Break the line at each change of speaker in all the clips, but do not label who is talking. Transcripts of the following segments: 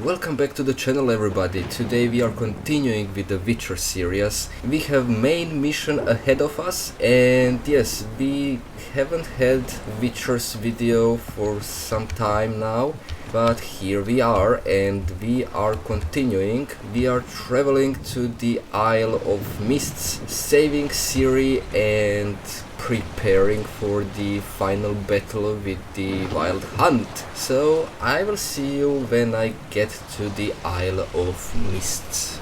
Welcome back to the channel, everybody. Today we are continuing with the Witcher series. We have main mission ahead of us, and yes, we haven't had Witcher's video for some time now, but here we are and we are continuing. We are traveling to the Isle of Mists, saving Ciri and preparing for the final battle with the Wild Hunt. So I will see you when I get to the Isle of Mists.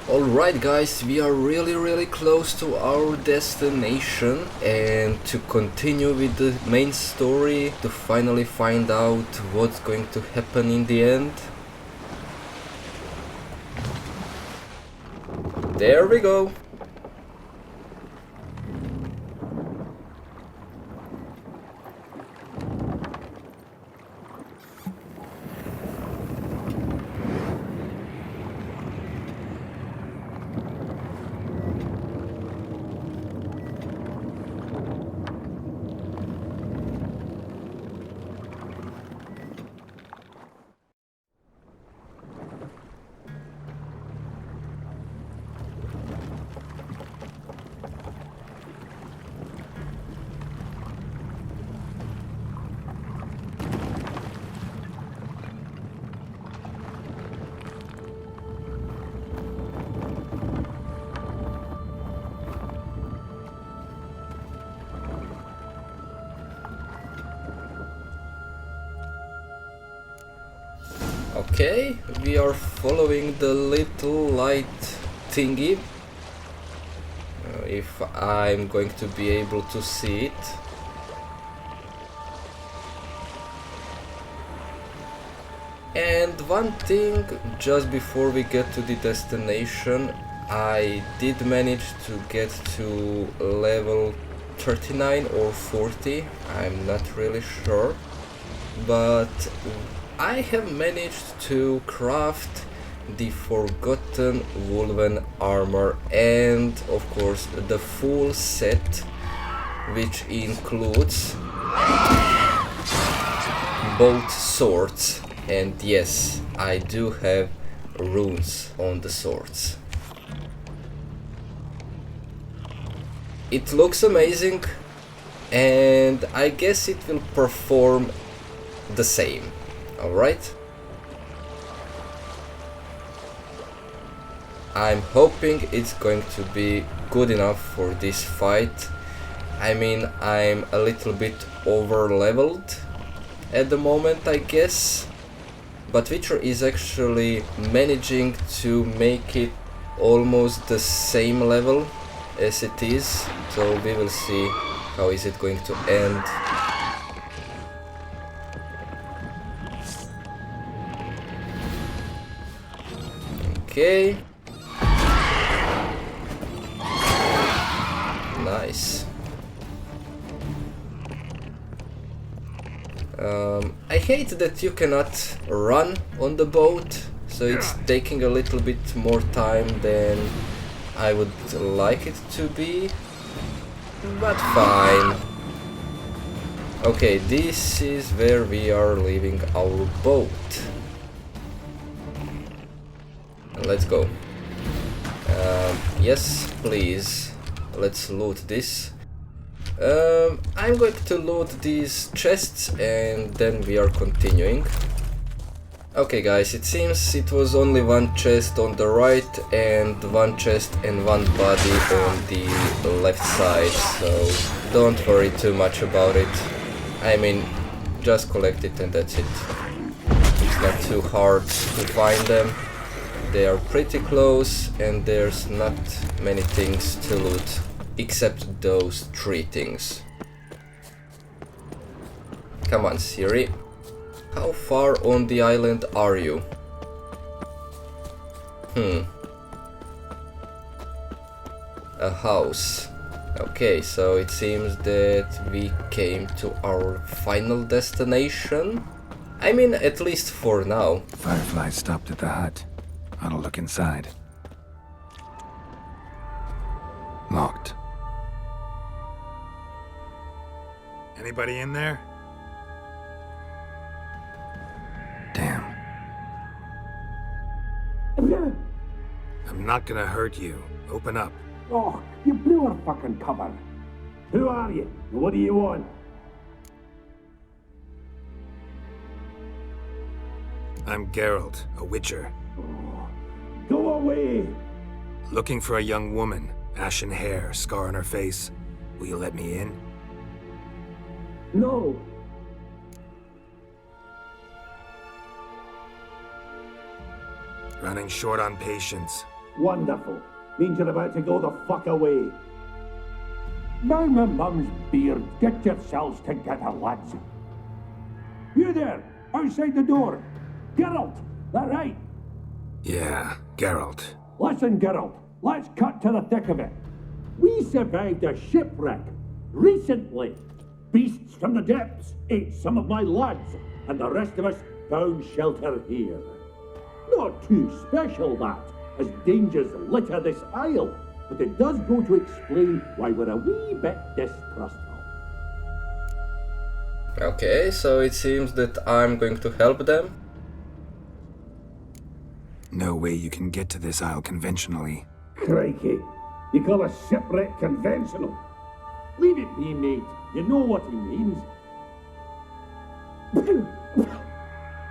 Alright guys, we are really close to our destination, and to continue with the main story, to finally find out what's going to happen in the end. There we go! Okay, we are following the little light thingy. If I'm going to be able to see it. And one thing, just before we get to the destination, I did manage to get to level 39 or 40, I'm not really sure, but I have managed to craft the Forgotten Wolven armor and of course the full set, which includes both swords, and yes, I do have runes on the swords. It looks amazing, and I guess it will perform the same. Alright. I'm hoping it's going to be good enough for this fight. I mean, I'm a little bit over leveled at the moment, I guess. But Witcher is actually managing to make it almost the same level as it is. So we will see how is it going to end. Okay. Nice. I hate that you cannot run on the boat, so it's taking a little bit more time than I would like it to be, but fine. Okay, this is where we are leaving our boat. Let's go. Yes, please. Let's loot this. I'm going to loot these chests and then we are continuing. Okay guys, it seems it was only one chest on the right and one chest and one body on the left side, so don't worry too much about it. I mean, just collect it and that's it. It's not too hard to find them. They are pretty close and there's not many things to loot except those three things. Come on, Ciri. How far on the island are you? A house. Okay, so it seems that we came to our final destination. I mean, at least for now.
Firefly stopped at the hut. I'll look inside. Locked. Anybody in there? Damn. I'm not gonna hurt you. Open up.
Oh, you blew our fucking cover. Who are you? And what do you want?
I'm Geralt, a witcher.
Go away!
Looking for a young woman. Ashen hair, scar on her face. Will you let me in?
No.
Running short on patience.
Wonderful. Means you're about to go the fuck away. By my mum's beard, get yourselves together, lads. You there, outside the door. Geralt, that right?
Yeah, Geralt.
Listen, Geralt, let's cut to the thick of it. We survived a shipwreck recently. Beasts from the depths ate some of my lads, and the rest of us found shelter here. Not too special, that, as dangers litter this isle, but it does go to explain why we're a wee bit distrustful.
Okay, so it seems that I'm going to help them.
No way you can get to this isle conventionally.
Crikey, you call a shipwreck conventional? Leave it be, mate. You know what he means.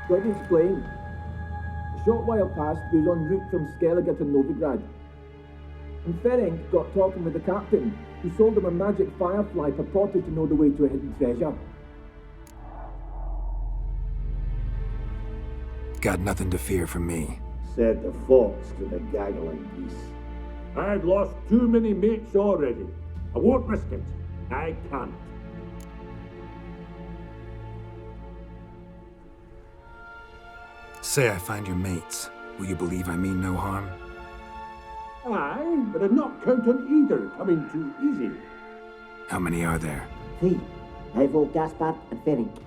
Let me explain. A short while past, we was en route from Skellige to Novigrad. And Ferenc got talking with the captain, who sold him a magic firefly purported to know the way to a hidden treasure.
Got nothing to fear from me.
Said the fox to the gaggling geese. I've lost too many mates already. I won't risk it. I can't.
Say I find your mates. Will you believe I mean no harm?
Aye, but I'd not count on either coming too easy.
How many are there?
3. Ivo, Gaspard, and Ferenc.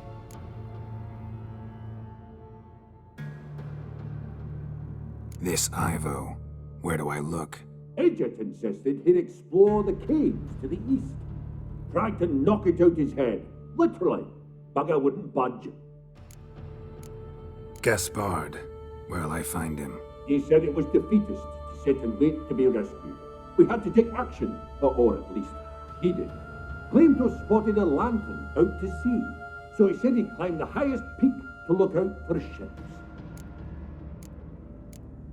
This Ivo. Where do I look?
Edget insisted he'd explore the caves to the east. Tried to knock it out his head. Literally. Bugger wouldn't budge.
Gaspard. Where'll I find him?
He said it was defeatist to sit and wait to be rescued. We had to take action, or at least he did. Claimed to have spotted a lantern out to sea, so he said he'd climb the highest peak to look out for ships.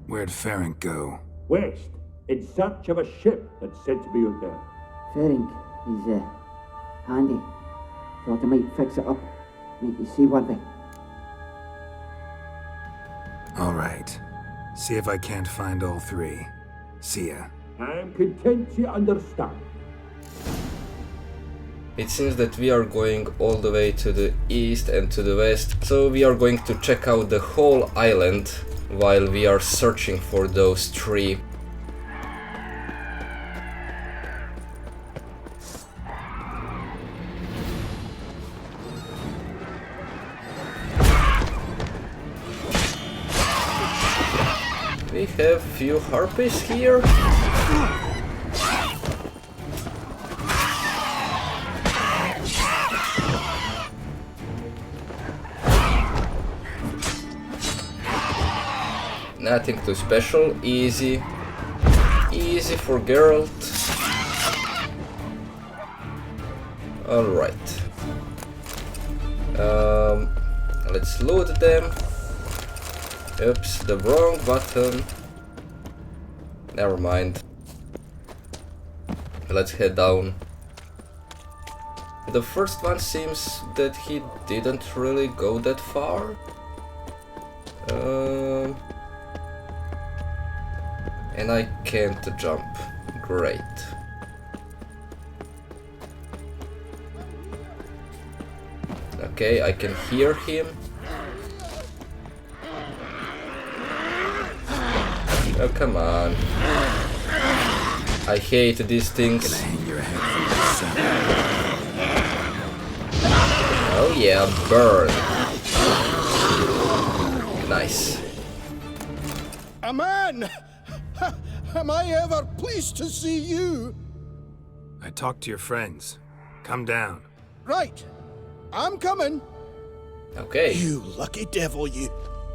Where'd Ferenc go?
West, in search of a ship that's said to be out there.
Ferenc, he's handy. Thought I might fix it up, make you seaworthy.
All right. See if I can't find all 3. See ya.
I'm content to understand.
It seems that we are going all the way to the east and to the west, so we are going to check out the whole island while we are searching for those 3. We have few harpies here. Nothing too special, easy. Easy for Geralt. Alright. Let's loot them. Oops, the wrong button. Never mind. Let's head down. The first one seems that he didn't really go that far. And I can't jump. Great. Okay, I can hear him. Oh, come on. I hate these things.
Gonna hang your head from the sun.
Oh yeah, burn. Nice.
A man! Am I ever pleased to see you?
I talked to your friends. Come down.
Right. I'm coming.
Okay.
You lucky devil, you.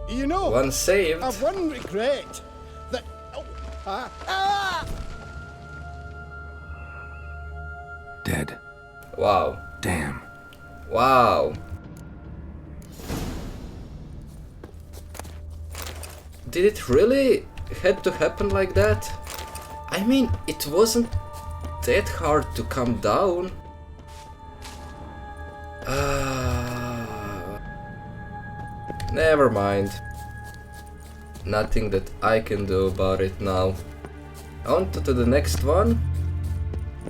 You know,
One saved.
I've one regret.
Dead.
Wow.
Damn.
Wow. Did it really had to happen like that? I mean, it wasn't that hard to come down. Never mind. Nothing that I can do about it now. On to the next one.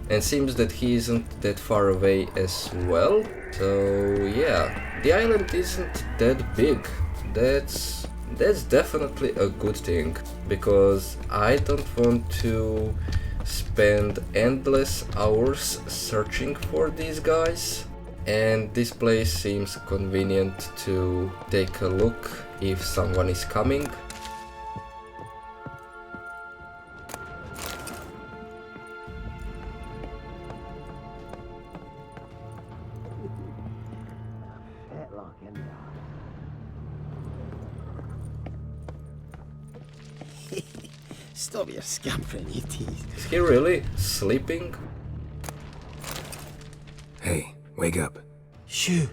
And seems that he isn't that far away as well. So yeah, the island isn't that big. That's definitely a good thing, because I don't want to spend endless hours searching for these guys. And this place seems convenient to take a look if someone is coming.
Stop your scampering, you teeth.
Is he really sleeping?
Hey, wake up.
Shoo.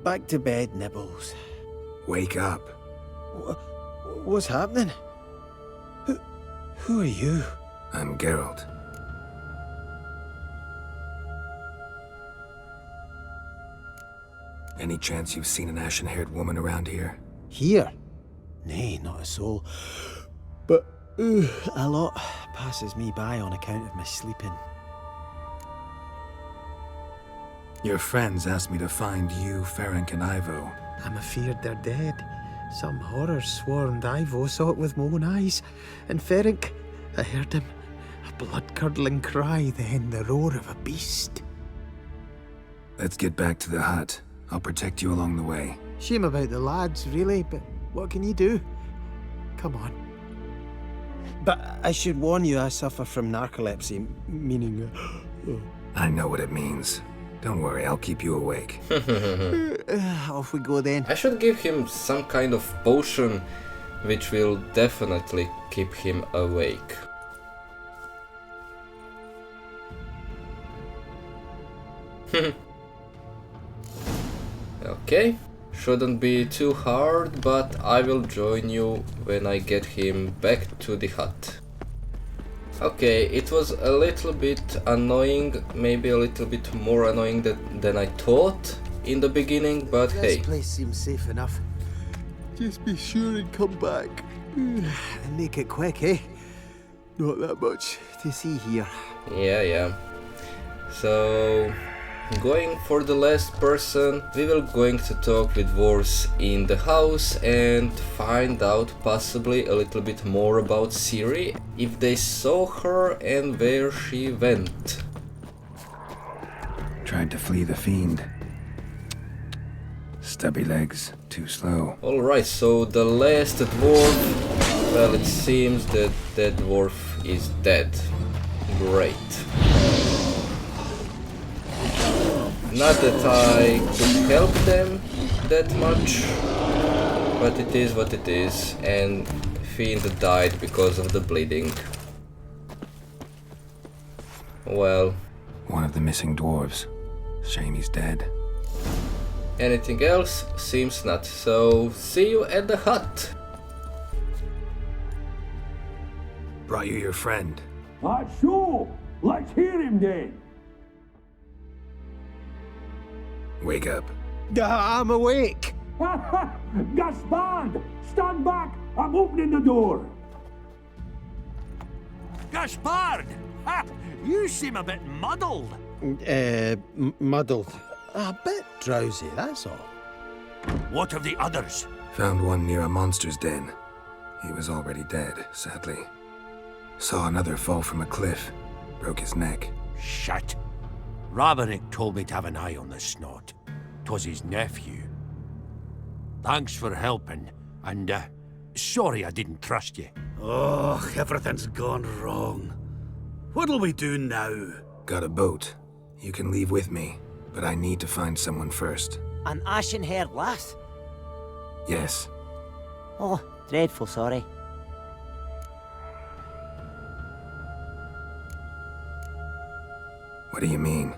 Back to bed, Nibbles.
Wake up.
What's happening? Who are you?
I'm Geralt. Any chance you've seen an ashen-haired woman around here?
Here? Nay, not a soul. But a lot passes me by on account of my sleeping.
Your friends asked me to find you, Ferenc, and Ivo.
I'm afeard they're dead. Some horror swarmed Ivo, saw it with my own eyes. And Ferenc, I heard him. A blood-curdling cry, then the roar of a beast.
Let's get back to the hut. I'll protect you along the way.
Shame about the lads, really, but what can you do? Come on. But I should warn you, I suffer from narcolepsy, meaning...
I know what it means. Don't worry, I'll keep you awake.
Off we go then.
I should give him some kind of potion which will definitely keep him awake. Okay, shouldn't be too hard, but I will join you when I get him back to the hut. Okay, it was a little bit annoying, maybe a little bit more annoying than I thought in the beginning, but hey.
This place seems safe enough. Just be sure and come back. And make it quick, eh? Not that much to see here.
Yeah. So, going for the last person, we will going to talk with dwarves in the house and find out possibly a little bit more about Ciri, if they saw her and where she went.
Tried to flee the fiend. Stubby legs, too slow.
Alright, so the last dwarf, well, it seems that that dwarf is dead. Great. Not that I could help them that much, but it is what it is, and Fiend died because of the bleeding. Well.
One of the missing dwarves. Shame he's dead.
Anything else? Seems not. So, see you at the hut.
Brought you your friend.
That's so. Let's hear him then.
Wake up.
I'm awake.
Gaspard! Stand back! I'm opening the door!
Gaspard! Ha! You seem a bit muddled.
Muddled. A bit drowsy, that's all.
What of the others?
Found one near a monster's den. He was already dead, sadly. Saw another fall from a cliff. Broke his neck.
Shit. Raverick told me to have an eye on the snot. 'Twas his nephew. Thanks for helping, and sorry I didn't trust you.
Oh, everything's gone wrong. What'll we do now?
Got a boat. You can leave with me, but I need to find someone first.
An ashen-haired lass?
Yes.
Oh, dreadful sorry.
What do you mean?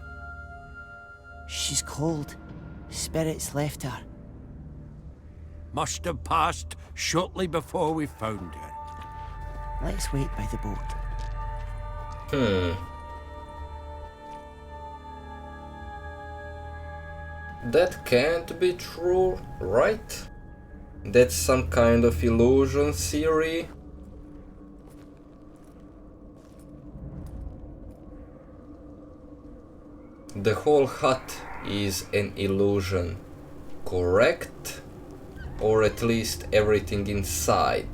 She's cold. Spirits left her.
Must have passed shortly before we found her.
Let's wait by the boat.
That can't be true, right? That's some kind of illusion theory. The whole hut is an illusion, correct? Or at least everything inside.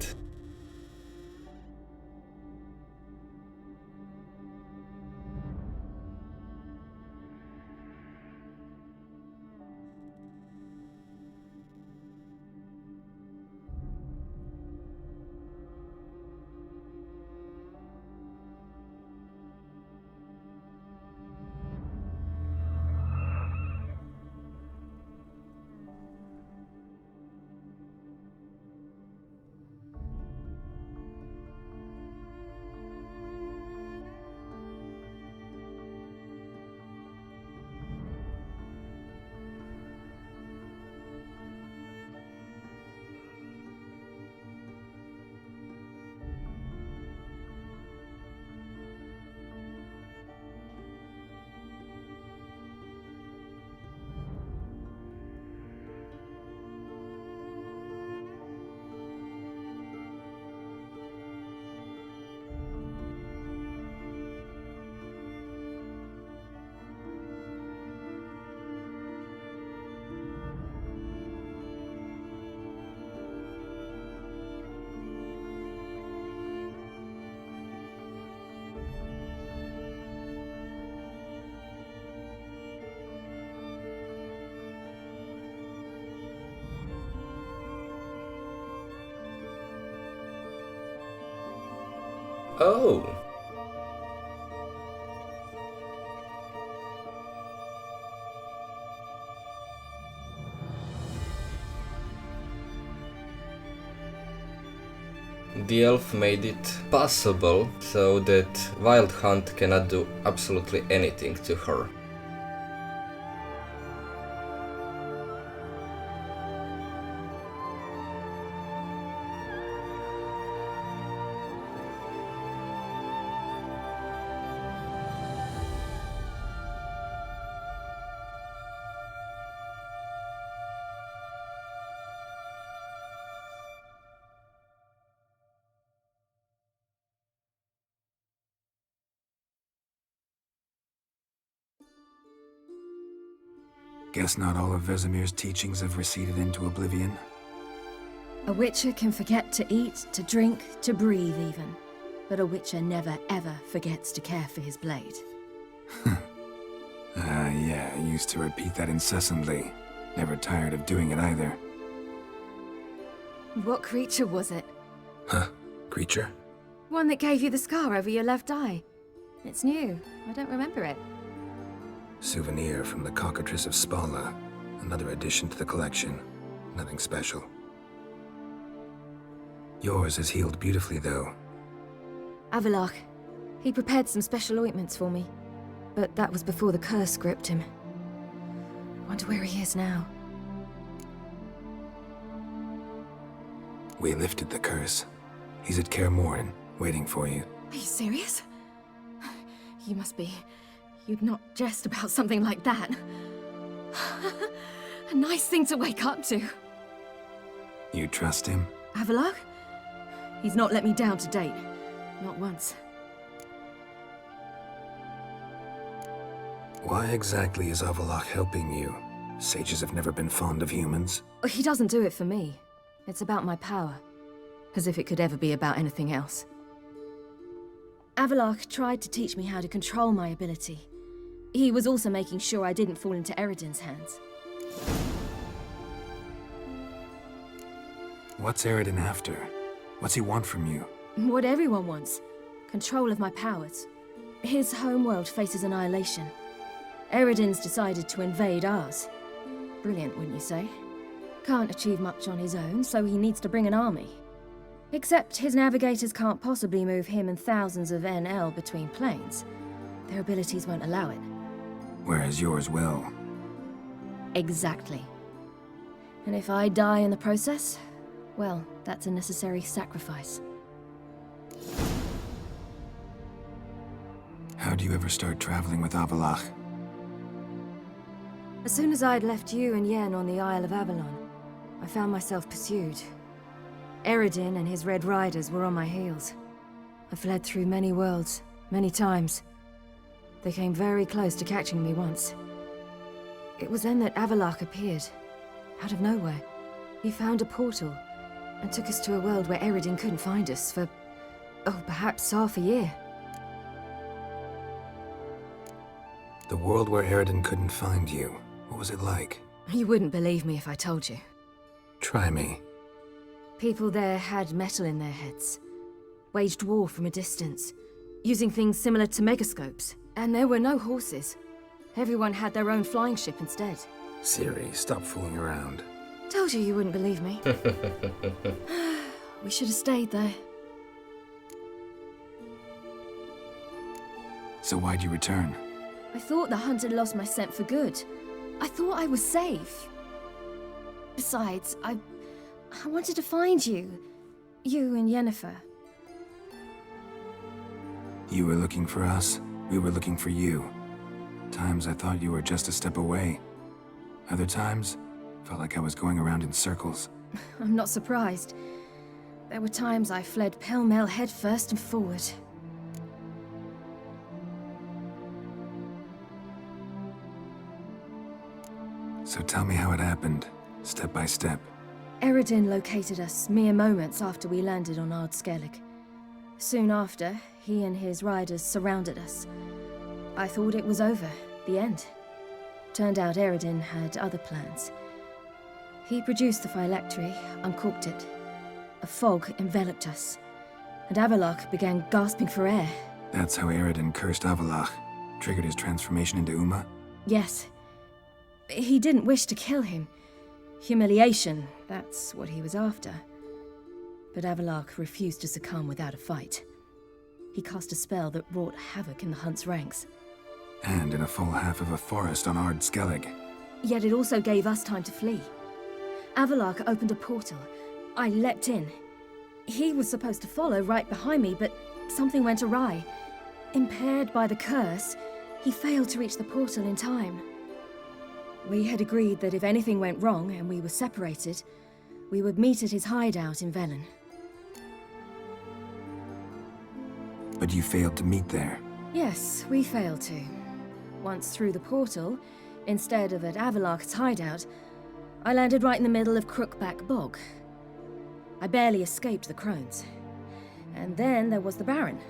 Oh. The elf made it possible so that Wild Hunt cannot do absolutely anything to her.
Guess not all of Vesemir's teachings have receded into oblivion.
A witcher can forget to eat, to drink, to breathe even. But a witcher never ever forgets to care for his blade.
Yeah, I used to repeat that incessantly. Never tired of doing it either.
What creature was it?
Huh? Creature?
One that gave you the scar over your left eye. It's new. I don't remember it.
Souvenir from the Cockatrice of Spala. Another addition to the collection. Nothing special. Yours has healed beautifully, though.
Avalok. He prepared some special ointments for me. But that was before the curse gripped him. Wonder where he is now.
We lifted the curse. He's at Kaer Morhen, waiting for you.
Are you serious? You must be... You'd not jest about something like that. A nice thing to wake up to.
You trust him?
Avalok? He's not let me down to date. Not once.
Why exactly is Avalok helping you? Sages have never been fond of humans.
He doesn't do it for me. It's about my power. As if it could ever be about anything else. Avalok tried to teach me how to control my ability. He was also making sure I didn't fall into Eredin's hands.
What's Eredin after? What's he want from you?
What everyone wants. Control of my powers. His homeworld faces annihilation. Eredin's decided to invade ours. Brilliant, wouldn't you say? Can't achieve much on his own, so he needs to bring an army. Except his navigators can't possibly move him and thousands of NL between planes. Their abilities won't allow it.
whereas yours will.
Exactly. And if I die in the process, well, that's a necessary sacrifice.
How do you ever start traveling with Avalach?
As soon as I'd left you and Yen on the Isle of Avalon, I found myself pursued. Eredin and his Red Riders were on my heels. I fled through many worlds, many times. They came very close to catching me once. It was then that Avalach appeared, out of nowhere. He found a portal, and took us to a world where Eredin couldn't find us for, perhaps half a year.
The world where Eredin couldn't find you, what was it like?
You wouldn't believe me if I told you.
Try me.
People there had metal in their heads, waged war from a distance, using things similar to megascopes. And there were no horses. Everyone had their own flying ship instead.
Siri, stop fooling around.
Told you wouldn't believe me. We should have stayed there.
So why'd you return?
I thought the hunt had lost my scent for good. I thought I was safe. Besides, I wanted to find you. You and Yennefer.
You were looking for us, we were looking for you. Times I thought you were just a step away. Other times, felt like I was going around in circles.
I'm not surprised. There were times I fled pell-mell headfirst and forward.
So tell me how it happened, step by step.
Eredin located us mere moments after we landed on Ard Skellig. Soon after, he and his riders surrounded us. I thought it was over, the end. Turned out Eredin had other plans. He produced the phylactery, uncorked it. A fog enveloped us, and Avalach began gasping for air.
That's how Eredin cursed Avalach, triggered his transformation into Uma?
Yes. He didn't wish to kill him. Humiliation, that's what he was after. But Avalach refused to succumb without a fight. He cast a spell that wrought havoc in the hunt's ranks.
And in a full half of a forest on Ard Skellig.
Yet it also gave us time to flee. Avalach opened a portal. I leapt in. He was supposed to follow right behind me, but something went awry. Impaired by the curse, he failed to reach the portal in time. We had agreed that if anything went wrong and we were separated, we would meet at his hideout in Velen.
But you failed to meet there.
Yes, we failed to. Once through the portal, instead of at Avalach's hideout, I landed right in the middle of Crookback Bog. I barely escaped the crones. And then there was the Baron.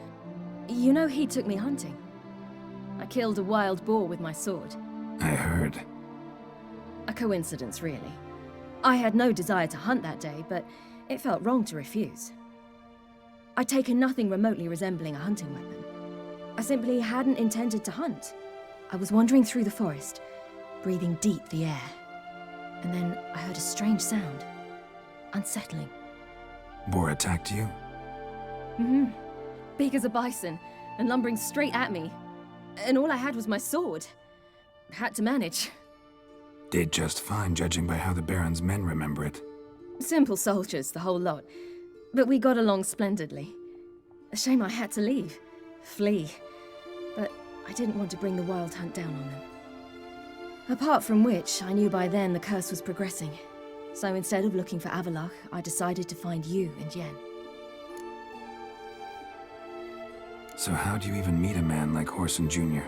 You know, he took me hunting. I killed a wild boar with my sword.
I heard.
A coincidence, really. I had no desire to hunt that day, but it felt wrong to refuse. I'd taken nothing remotely resembling a hunting weapon. I simply hadn't intended to hunt. I was wandering through the forest, breathing deep the air. And then I heard a strange sound. Unsettling.
Boar attacked you?
Mm-hmm. Big as a bison, and lumbering straight at me. And all I had was my sword. Had to manage.
Did just fine, judging by how the Baron's men remember it.
Simple soldiers, the whole lot. But we got along splendidly. A shame I had to leave. Flee. But I didn't want to bring the wild hunt down on them. Apart from which, I knew by then the curse was progressing. So instead of looking for Avalach, I decided to find you and Yen.
So how do you even meet a man like Horson Jr.?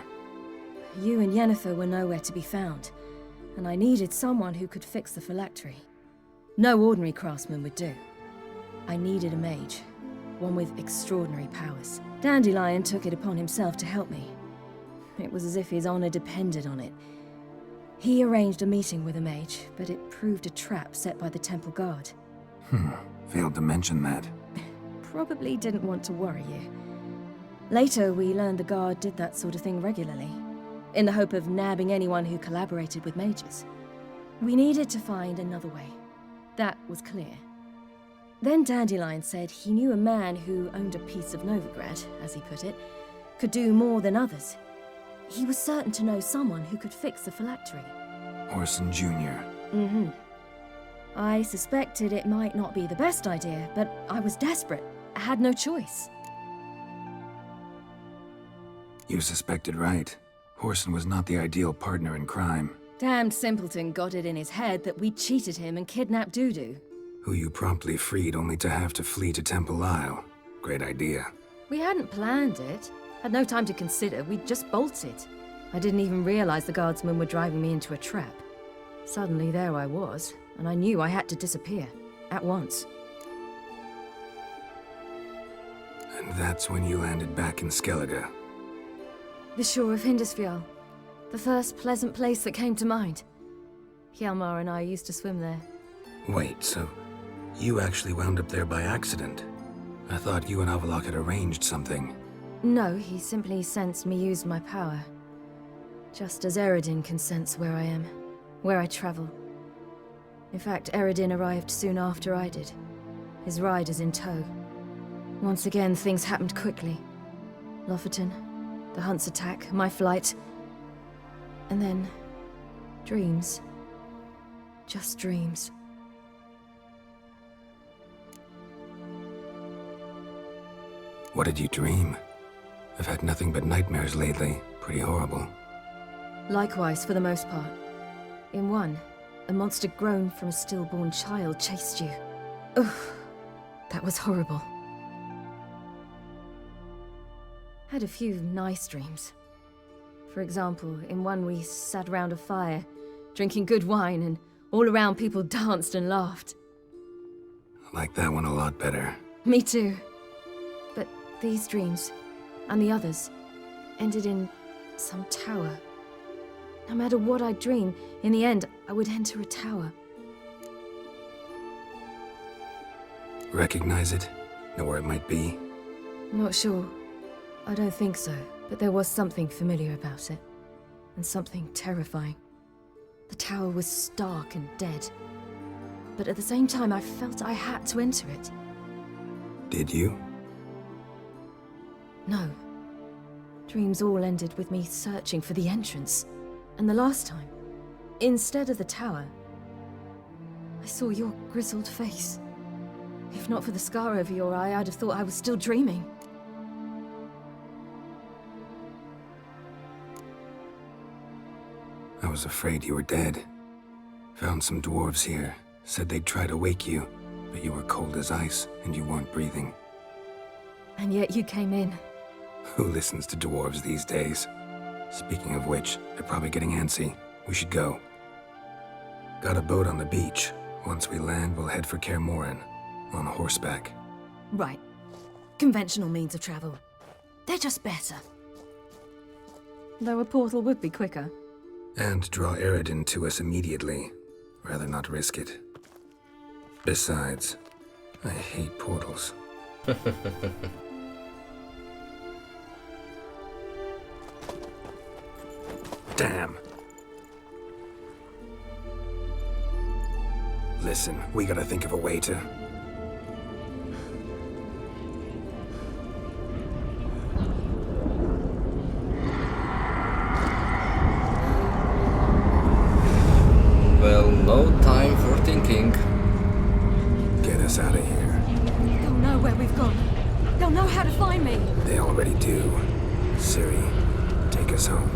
You and Yennefer were nowhere to be found, and I needed someone who could fix the phylactery. No ordinary craftsman would do. I needed a mage, one with extraordinary powers. Dandelion took it upon himself to help me. It was as if his honor depended on it. He arranged a meeting with a mage, but it proved a trap set by the temple guard.
Failed to mention that.
Probably didn't want to worry you. Later, we learned the guard did that sort of thing regularly, in the hope of nabbing anyone who collaborated with mages. We needed to find another way. That was clear. Then Dandelion said he knew a man who owned a piece of Novigrad, as he put it, could do more than others. He was certain to know someone who could fix the phylactery.
Orson Jr.
Mm-hmm. I suspected it might not be the best idea, but I was desperate. I had no choice.
You suspected right. Orson was not the ideal partner in crime.
Damned simpleton got it in his head that we cheated him and kidnapped Dudu.
Who you promptly freed only to have to flee to Temple Isle. Great idea.
We hadn't planned it. Had no time to consider, we'd just bolted. I didn't even realize the guardsmen were driving me into a trap. Suddenly there I was, and I knew I had to disappear. At once.
And that's when you landed back in Skellige.
The shore of Hindisfjall. The first pleasant place that came to mind. Hjalmar and I used to swim there.
Wait, so you actually wound up there by accident? I thought you and Avalok had arranged something.
No, he simply sensed me use my power. Just as Eredin can sense where I am, where I travel. In fact, Eredin arrived soon after I did. His riders in tow. Once again, things happened quickly. Lofoten, the Hunt's attack, my flight. And then, dreams. Just dreams.
What did you dream? I've had nothing but nightmares lately. Pretty horrible.
Likewise, for the most part. In one, a monster grown from a stillborn child chased you. Ugh, that was horrible. Had a few nice dreams. For example, in one we sat round a fire, drinking good wine, and all around people danced and laughed.
I like that one a lot better.
Me too. But these dreams, and the others, ended in some tower. No matter what I dream, in the end, I would enter a tower.
Recognize it? Know where it might be?
Not sure. I don't think so, but there was something familiar about it. And something terrifying. The tower was stark and dead. But at the same time, I felt I had to enter it.
Did you?
No. Dreams all ended with me searching for the entrance. And the last time, instead of the tower, I saw your grizzled face. If not for the scar over your eye, I'd have thought I was still dreaming.
I was afraid you were dead. Found some dwarves here. Said they'd try to wake you, but you were cold as ice and you weren't breathing.
And yet you came in.
Who listens to dwarves these days? Speaking of which, they're probably getting antsy. We should go. Got a boat on the beach. Once we land, we'll head for Kaer Morhen. On horseback.
Right. Conventional means of travel. They're just better. Though a portal would be quicker.
And draw Eredin to us immediately. Rather not risk it. Besides, I hate portals. Damn. Listen, we gotta think of a way to...
Well, no time for thinking.
Get us out of here.
They'll know where we've gone. They'll know how to find me.
They already do. Ciri, take us home.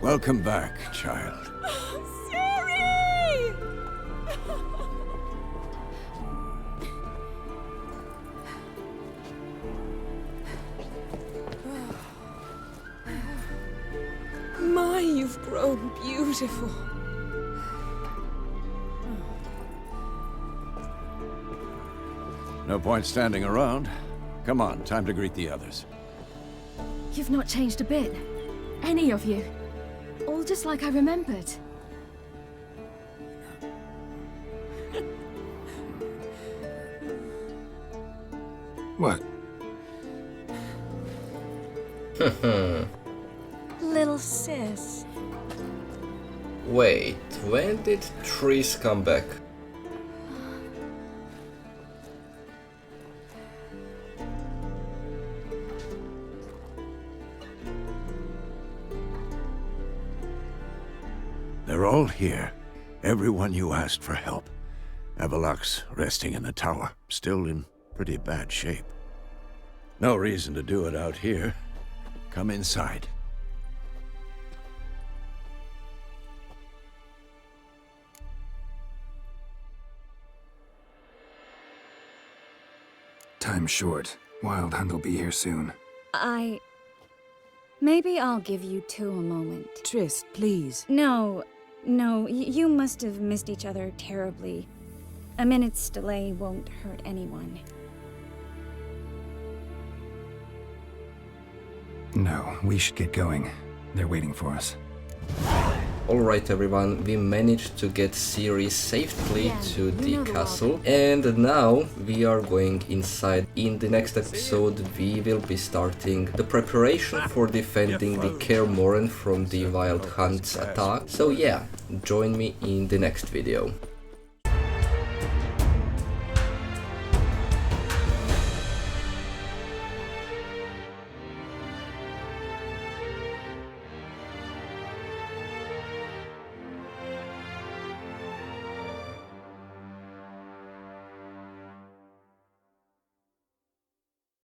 Welcome back, child.
Siri! My, you've grown beautiful.
No point standing around. Come on, time to greet the others.
You've not changed a bit. Any of you. All just like I remembered.
What?
Little sis.
Wait, when did Tris come back?
They're all here. Everyone you asked for help. Avalok's resting in the tower, still in pretty bad shape. No reason to do it out here. Come inside.
Time's short. Wild Hunt will be here soon.
Maybe I'll give you two a moment.
Tris, please.
No, you must have missed each other terribly. A minute's delay won't hurt anyone.
No, we should get going. They're waiting for us.
Alright everyone, we managed to get Ciri safely to the castle, and now we are going inside. In the next episode we will be starting the preparation for defending the Kaer Morhen from the Wild Hunt's attack. So yeah, join me in the next video.